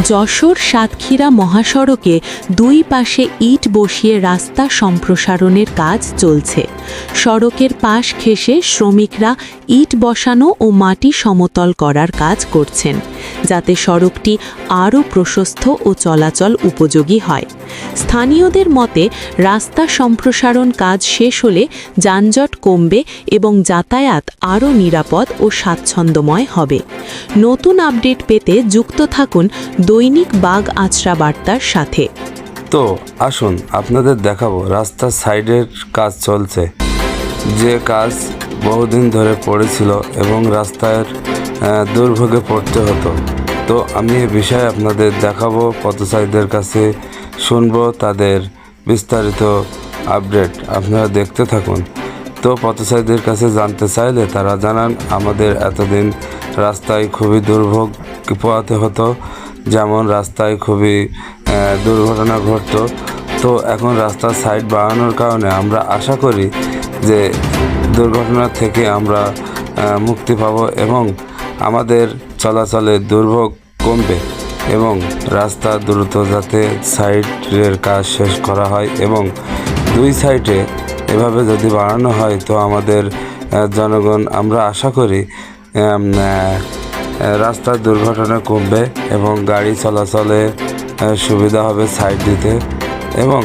যশোর সাতক্ষীরা মহাসড়কে দুই পাশে ইট বসিয়ে রাস্তা সম্প্রসারণের কাজ চলছে। সড়কের পাশ ঘেঁষে শ্রমিকরা ইট বসানো ও মাটি সমতল করার কাজ করছেন, যাতে সড়কটি আরও প্রশস্ত ও চলাচল উপযোগী হয়। স্থানীয়দের মতে, রাস্তা সম্প্রসারণ কাজ শেষ হলে যানজট কমবে এবং যাতায়াত আরও নিরাপদ ও স্বাচ্ছন্দ্যময় হবে। নতুন আপডেট পেতে যুক্ত থাকুন দৈনিক বাগ আচরা বার্তার সাথে। তো আসুন আপনাদের দেখাবো রাস্তার সাইডের কাজ চলছে, যে কাজ বহুদিন ধরে পড়েছিল এবং রাস্তার দুর্ভোগে পড়তে হতো। তো আমি এ বিষয়ে আপনাদের দেখাবো, পথচারীদের কাছে শুনবো তাদের বিস্তারিত আপডেট। আপনারা দেখতে থাকুন। তো পথচারীদের কাছে জানতে চাইলে তারা জানান, আমাদের এতদিন রাস্তায় খুবই দুর্ভোগ পোহাতে হতো, যেমন রাস্তায় খুবই দুর্ঘটনা ঘটতো। তো এখন রাস্তার সাইড বাড়ানোর কারণে আমরা আশা করি যে দুর্ঘটনা থেকে আমরা মুক্তি পাব এবং আমাদের চলাচলের দুর্ভোগ কমবে এবং রাস্তা দ্রুত যাতে সাইডের কাজ শেষ করা হয় এবং দুই সাইডে এভাবে যদি বাড়ানো হয় তো আমাদের জনগণ, আমরা আশা করি রাস্তার দুর্ঘটনা কমবে এবং গাড়ি চলাচলে সুবিধা হবে সাইড দিতে। এবং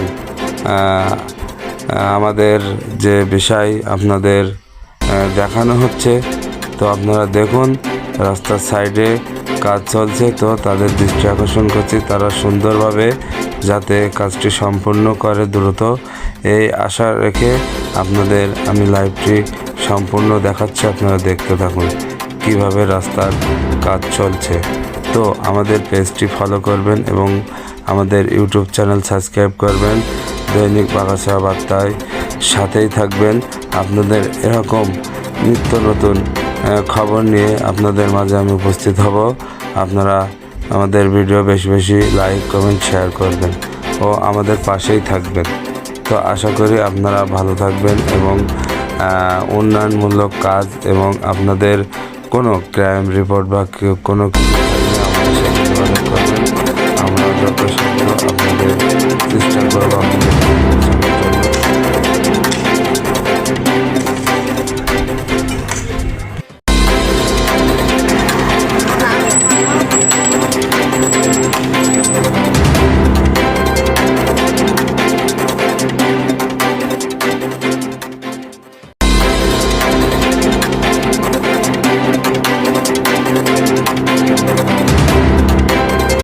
আমাদের যে বিষয় আপনাদের দেখানো হচ্ছে, তো আপনারা দেখুন রাস্তার সাইডে কাজ চলছে। তো তাদের দৃষ্টি আকর্ষণ করছি তারা সুন্দরভাবে যাতে কাজটি সম্পূর্ণ করে দ্রুত, এই আশা রেখে আপনাদের আমি লাইভটি সম্পূর্ণ দেখাচ্ছি। আপনারা দেখতে থাকুন কিভাবে রাস্তার কাজ চলছে। তো আমাদের পেজটি ফলো করবেন এবং আমাদের ইউটিউব চ্যানেল সাবস্ক্রাইব করবেন। দৈনিক বাগ আচরা বার্তায় সাথেই থাকবেন। আপনাদের এরকম নিত্য নতুন খবর নিয়ে আপনাদের মাঝে আমি উপস্থিত হব। আপনারা আমাদের ভিডিও বেশি বেশি লাইক, কমেন্ট, শেয়ার করবেন ও আমাদের পাশেই থাকবেন। তো আশা করি আপনারা ভালো থাকবেন এবং উন্নয়নমূলক কাজ এবং আপনাদের কোনো ক্রাইম রিপোর্ট বা কোনো